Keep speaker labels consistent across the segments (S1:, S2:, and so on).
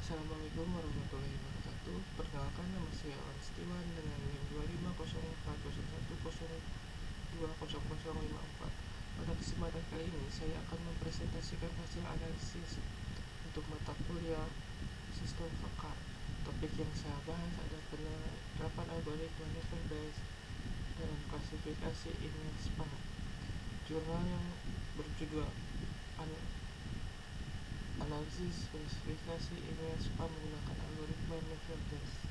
S1: Assalamualaikum warahmatullahi wabarakatuh. Perkenalkan, nama saya Awan Setiawan dengan NIM 250401020054. Pada kesempatan kali ini saya akan mempresentasikan hasil analisis untuk mata kuliah sistem fakar. Topik yang saya bahas adalah penerapan algoritma level base dalam klasifikasi email spam. Jurnal yang berjudul Analisis Klasifikasi Email Spam menggunakan algoritma level base.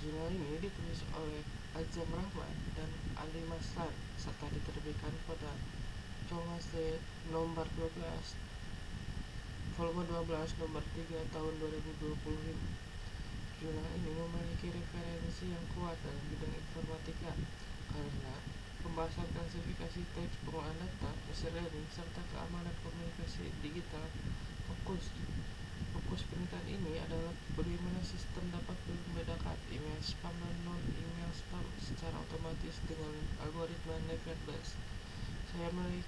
S1: Jurnal ini ditulis oleh Azam Rahman dan Ali Maslan serta diterbitkan pada Comase nomor 12 volume 12 nomor 3 tahun 2020. Jurnal ini memiliki referensi yang kuat dalam bidang informatika karena pembahasan klasifikasi teks, pengolahan data, machine learning, serta keamanan komunikasi digital. Fokus penelitian ini adalah bagaimana sistem dapat membedakan email spam dan non-email spam secara otomatis dengan algoritma level base. Saya memilih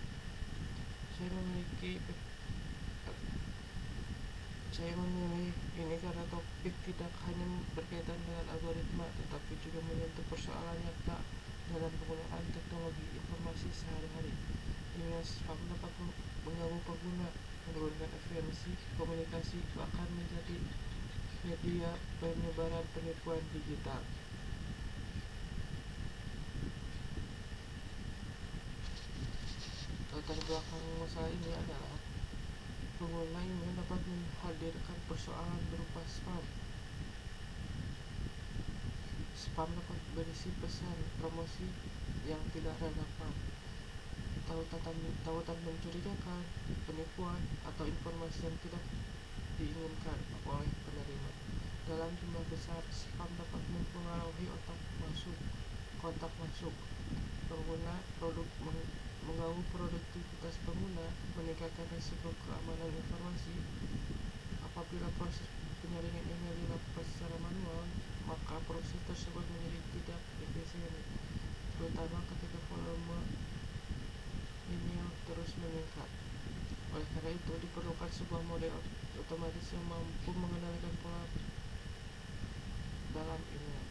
S1: ini karena topik tidak hanya berkaitan dengan algoritma, tetapi juga menyentuh persoalan nyata dalam penggunaan teknologi informasi sehari-hari. Email spam dapat mengganggu pengguna, menurunkan efisiensi komunikasi, bahkan menjadi media penyebaran penipuan digital. Latar belakang masalah ini adalah pengguna email dapat menghadirkan persoalan berupa spam. Spam dapat berisi pesan promosi yang tidak relevan, tautan mencurigakan, penipuan, atau informasi yang tidak diinginkan oleh penerima. Dalam jumlah besar, spam dapat mempengaruhi kontak masuk pengguna, mengganggu produktivitas pengguna, meningkatkan risiko keamanan informasi. Apabila proses penyaringan email dilakukan secara manual, maka proses tersebut menjadi tidak efisien, terutama ketika volume email terus meningkat. Oleh karena itu, diperlukan sebuah model otomatis yang mampu mengendalikan pola dalam email,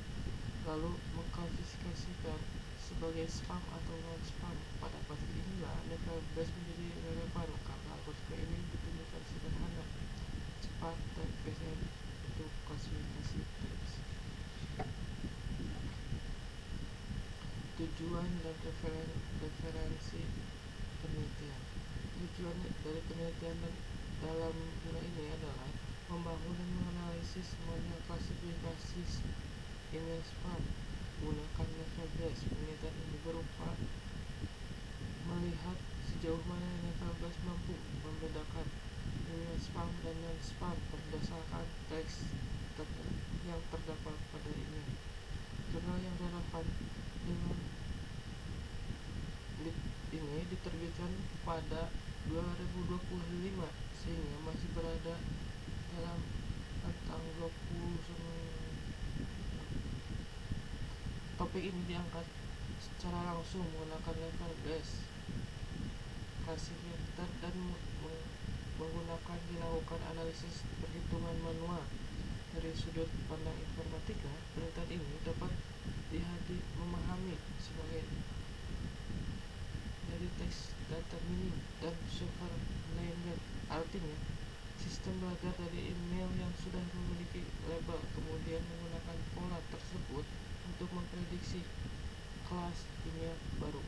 S1: lalu mengklasifikasikan sebagai spam atau non-spam. Pada fase inilah level base menjadi relevan karena algoritma ini ditunjukkan sederhana, cepat, dan efisien untuk klasifikasi teks. Tujuan dan referensi penelitian. Tujuan dari penelitian dalam jurnal ini adalah membangun dan menganalisis model klasifikasi email spam menggunakan level base. Penelitian ini berupa melihat sejauh mana level base mampu membedakan email spam dan non-spam berdasarkan teks yang terdapat pada email. Jurnal yang relevan ini diterbitkan pada 2025 sehingga masih berada dalam rentang 20. Topik ini diangkat secara langsung menggunakan level base classifier dan dilakukan analisis perhitungan manual. Dari sudut pandang informatika, penelitian ini dapat memahami sebagai dari teks data minim dan surveillance. Artinya, sistem belajar dari email yang sudah memiliki label, kemudian menggunakan pola tersebut untuk memprediksi kelas email baru.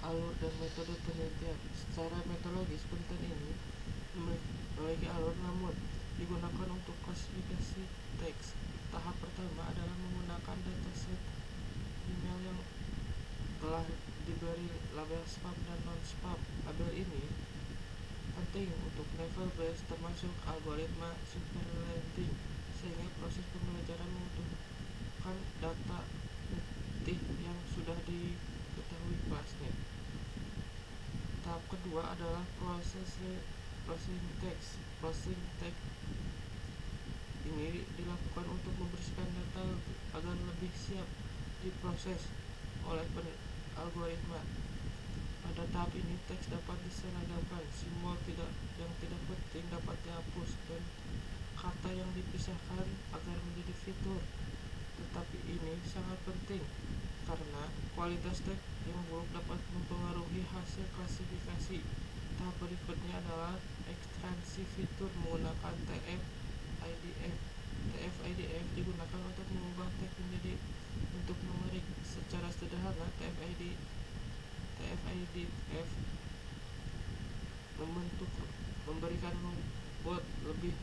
S1: Alur dan metode penelitian. Secara metodologis, penelitian ini memiliki alur namun digunakan untuk klasifikasi teks. Tahap pertama adalah menggunakan dataset email yang telah diberi label spam dan non-spam. Label ini penting untuk level base termasuk algoritma surveillance, sehingga proses pembelajaran membutuhkan data utuh yang sudah diketahui kelasnya. Tahap kedua adalah processing text. Processing text ini dilakukan untuk membersihkan data agar lebih siap diproses oleh algoritma. Pada tahap ini, teks dapat diseragamkan, simbol yang tidak penting dapat dihapus, dan kata yang dipisahkan agar menjadi fitur. Tetapi ini sangat penting karena kualitas teks yang buruk dapat mempengaruhi hasil klasifikasi. Tahap berikutnya adalah ekstraksi fitur menggunakan TF-IDF. TF-IDF digunakan untuk mengubah teks menjadi bentuk numerik. Secara sederhana, TF-IDF memberikan bobot lebih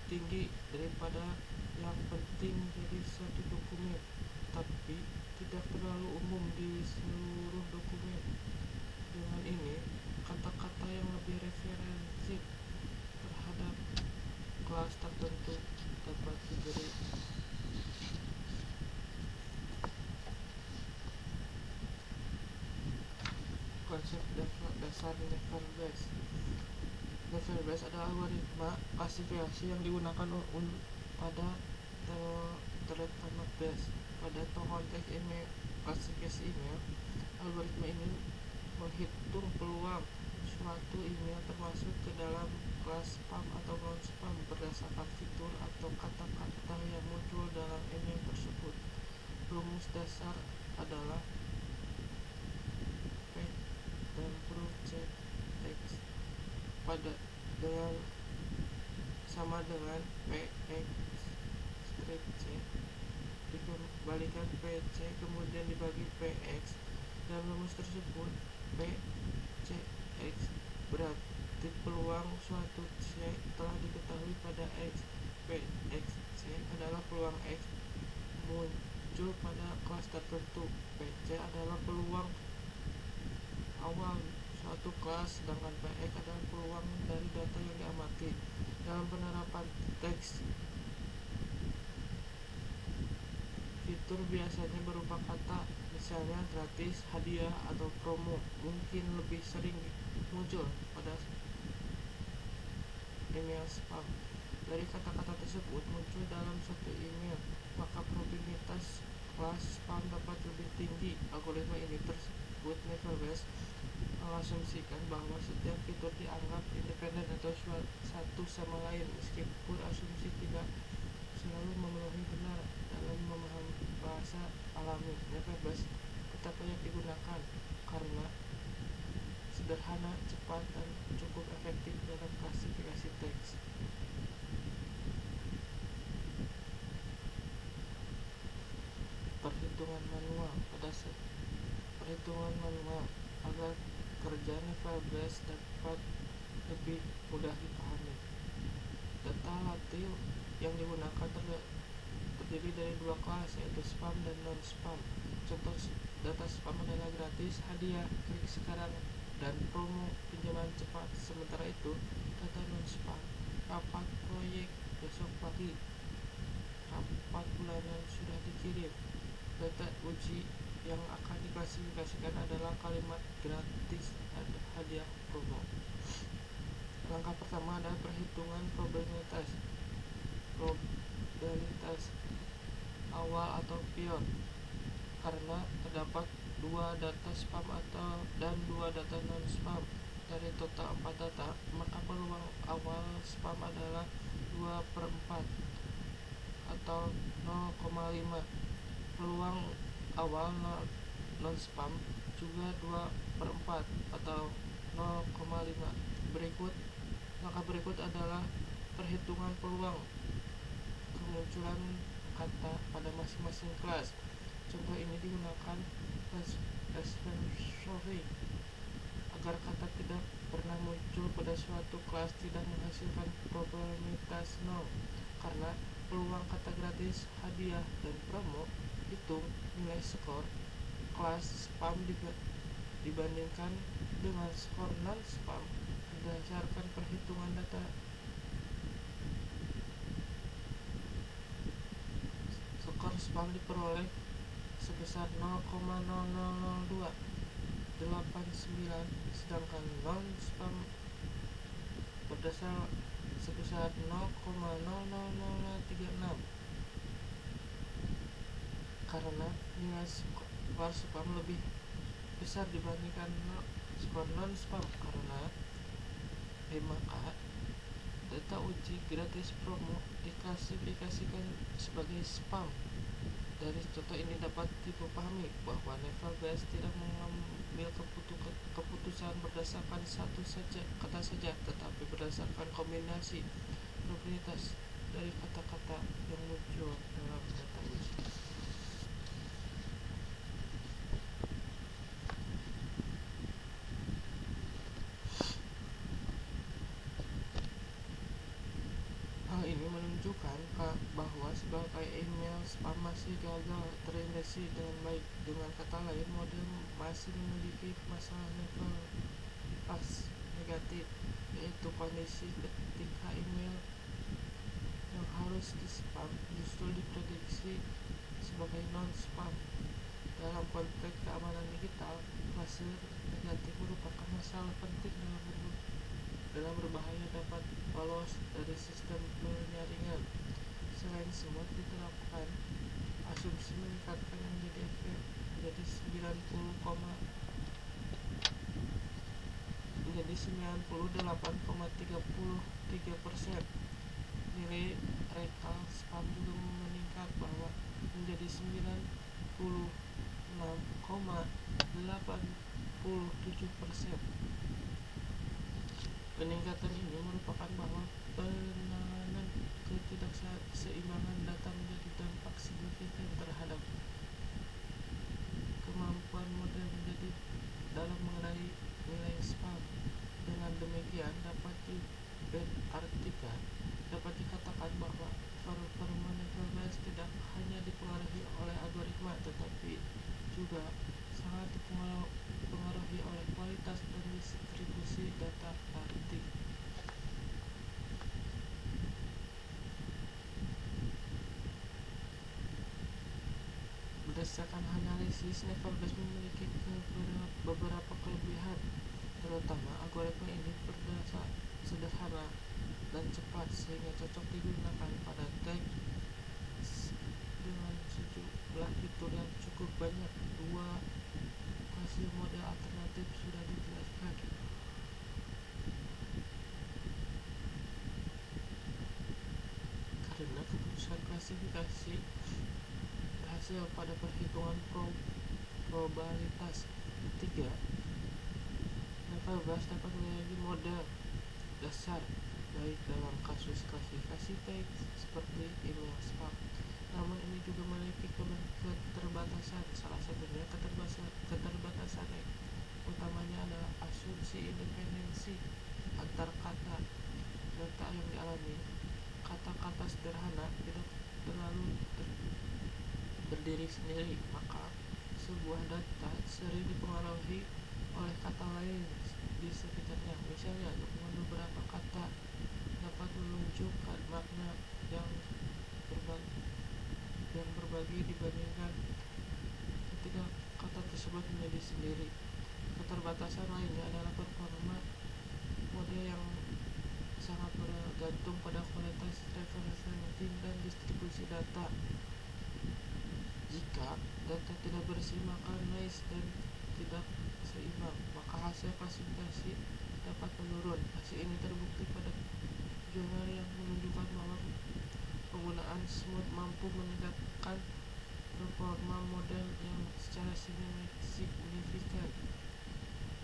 S1: tinggi daripada yang penting jadi satu dokumen, tapi tidak terlalu umum di seluruh dokumen. Dengan ini, kata-kata yang lebih referensif terhadap kelas tertentu dapat diberi. Konsep dasar level base. Level base adalah algoritma klasifikasi yang digunakan pada telephone base. Pada konteks email, klasifikasi email, algoritma ini menghitung peluang suatu email termasuk ke dalam kelas spam atau non-spam berdasarkan fitur atau kata-kata yang muncul dalam email tersebut. Rumus dasar adalah fetch dan proof check text sama dengan px strip c dikembalikan pc kemudian dibagi px. Dalam rumus tersebut, pcx berarti peluang suatu c telah diketahui pada x. Pxc adalah peluang x muncul pada kelas tertentu. Pc adalah peluang awal suatu kelas, sedangkan px adalah peluang dari data yang diamati. Dalam penerapan teks, fitur biasanya berupa kata, misalnya gratis, hadiah, atau promo, mungkin lebih sering muncul pada email spam. Dari kata-kata tersebut muncul dalam satu email, maka probabilitas kelas spam dapat lebih tinggi. Algoritma ini tersebut level base mengasumsikan bahwa setiap fitur dianggap independen atau satu sama lain, meskipun asumsi tidak selalu memenuhi benar. Dalam memahami bahasa alami, level base tetap banyak digunakan karena sederhana, cepat, dan cukup efektif dalam klasifikasi teks. Perhitungan manual. Perhitungan manual agar kerja level base dapat lebih mudah dipahami. Data latil yang digunakan terdiri dari dua kelas, yaitu spam dan non-spam. Contoh data spam adalah gratis, hadiah, klik sekarang, dan promo pinjaman cepat. Sementara itu, data non-spam, rapat proyek besok pagi, rapat bulanan sudah dikirim. Data uji yang akan diklasifikasikan adalah kalimat gratis, hadiah, promo. Langkah pertama adalah perhitungan probabilitas awal atau pion. Karena terdapat dua data spam dan dua data non-spam dari total 4 data, maka peluang awal spam adalah 2/4 atau 0,5. Peluang awal non-spam juga 2/4 atau 0,5. Langkah berikut adalah perhitungan peluang kemunculan kata pada masing-masing kelas. Contoh ini digunakan assumption agar kata tidak pernah muncul pada suatu kelas tidak menghasilkan probabilitas 0, karena peluang kata gratis, hadiah, dan promo hitung nilai skor kelas spam dibandingkan dengan skor non-spam berdasarkan perhitungan data. Skor spam diperoleh sebesar 0,0000289, sedangkan non-spam berdasar sebesar 0,00036. karena nilai skor spam lebih besar dibandingkan skor non spam. Karena maka data uji gratis promo diklasifikasikan sebagai spam. Dari contoh ini dapat dipahami bahwa Nevalbase tidak mengambil keputusan berdasarkan satu saja kata saja, tetapi berdasarkan kombinasi probabilitas dari kata-kata yang muncul dalam data uji. Hal ini menunjukkan bahwa sebagai email spam masih gagal terintegrasi dengan baik. Dengan kata lain, model masih memiliki masalah level pas negatif, yaitu kondisi ketika email yang harus di spam justru diprediksi sebagai non spam. Dalam konteks keamanan digital, fase negatif merupakan masalah penting dalam berbahaya dapat lolos dari sistem penyaringan. Selain semut diterapkan, asumsi meningkatkan menjadi 98,33%. Nilai recall spam juga meningkat bahwa menjadi 96,87%. Peningkatan ini merupakan bahwa penanganan ketidakseimbangan data menjadi dampak signifikan terhadap kemampuan model menjadi dalam mengenali nilai spam. Dengan demikian dapat dikatakan bahwa performa Nevalbase tidak hanya dipengaruhi oleh algoritma, tetapi juga sangat dipengaruhi oleh kualitas dan distribusi data arti. Berdasarkan analisis, Nevalbase memiliki beberapa kelebihan, terutama algoritma ini berdasar sederhana dan cepat sehingga cocok digunakan pada teks dengan sejumlah fitur yang cukup banyak. Dua hasil model alternatif sudah dijelaskan. Karena keputusan klasifikasi berhasil pada perhitungan probabilitas. Ketiga, Nevalbase dapat menjadi model dasar baik dalam kasus klasifikasi teks seperti email spam. Namun ini juga memiliki keterbatasan. Salah satunya keterbatasan utamanya adalah asumsi independensi antar kata data yang dialami. Kata-kata sederhana tidak terlalu berdiri sendiri, maka sebuah data sering dipengaruhi oleh kata lain di sekitarnya. Misalnya, gabungan beberapa kata dapat menunjukkan makna yang berbagi dibandingkan ketika kata tersebut menjadi sendiri. Keterbatasan lainnya adalah performa model yang sangat bergantung pada kualitas referencing dan distribusi data. Jika data tidak bersih, maka noise dan tidak seimbang, maka hasil klasifikasi dapat menurun. Hasil ini terbukti pada jurnal yang menunjukkan bahwa penggunaan smooth mampu meningkatkan performa model yang secara signifikan.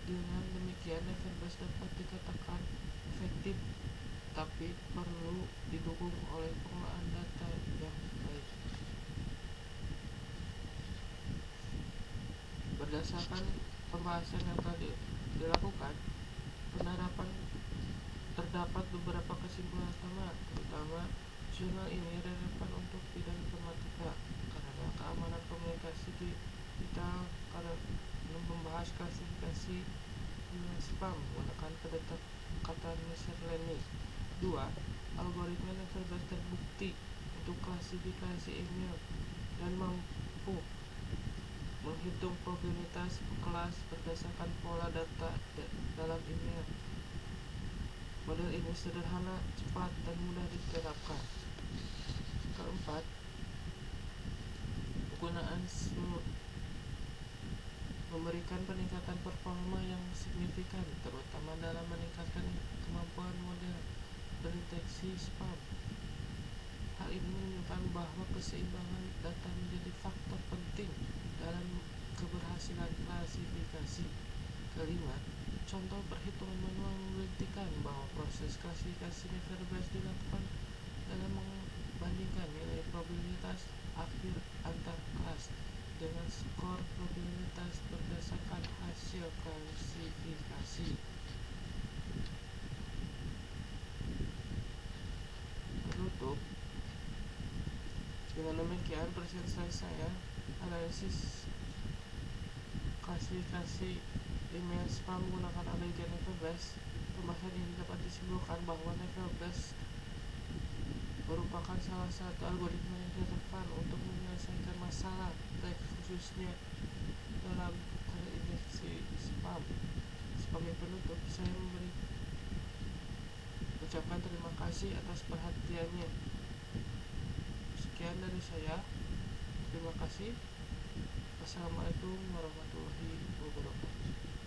S1: Dengan demikian, Nevalbase dapat dikatakan efektif, tapi perlu didukung oleh pengelolaan data yang baik. Berdasarkan pembahasan yang telah dilakukan, penerapan terdapat beberapa kesimpulan utama, terutama jurnal ini relevan untuk bidang informatika karena keamanan komunikasi digital, karena membahas klasifikasi email spam menggunakan pendekatan machine learning. 2. Algoritma Nevalbase terbukti untuk klasifikasi email dan mampu menghitung probabilitas kelas berdasarkan pola data dalam email. Model ini sederhana, cepat, dan mudah diterapkan. Keempat, penggunaan memberikan peningkatan performa yang signifikan, terutama dalam meningkatkan kemampuan model pendeteksi spam. Hal ini menunjukkan bahwa keseimbangan data menjadi faktor penting dalam keberhasilan klasifikasi. Kelima, contoh perhitungan manual membuktikan bahwa proses klasifikasi Never-Bayes dilakukan dalam membandingkan nilai probabilitas akhir antar kelas dengan skor probabilitas berdasarkan hasil klasifikasi. Penutup, dengan demikian presentasi saya analisis klasifikasi email spam menggunakan algoritma Never-Bayes. Pembahasan ini dapat disimpulkan bahwa Never-Bayes merupakan salah satu algoritma yang relevan untuk menyelesaikan masalah teks, khususnya dalam terdeteksi spam. Sebagai penutup, saya ucapkan terima kasih atas perhatiannya. Sekian dari saya. Terima kasih. Assalamualaikum warahmatullahi wabarakatuh.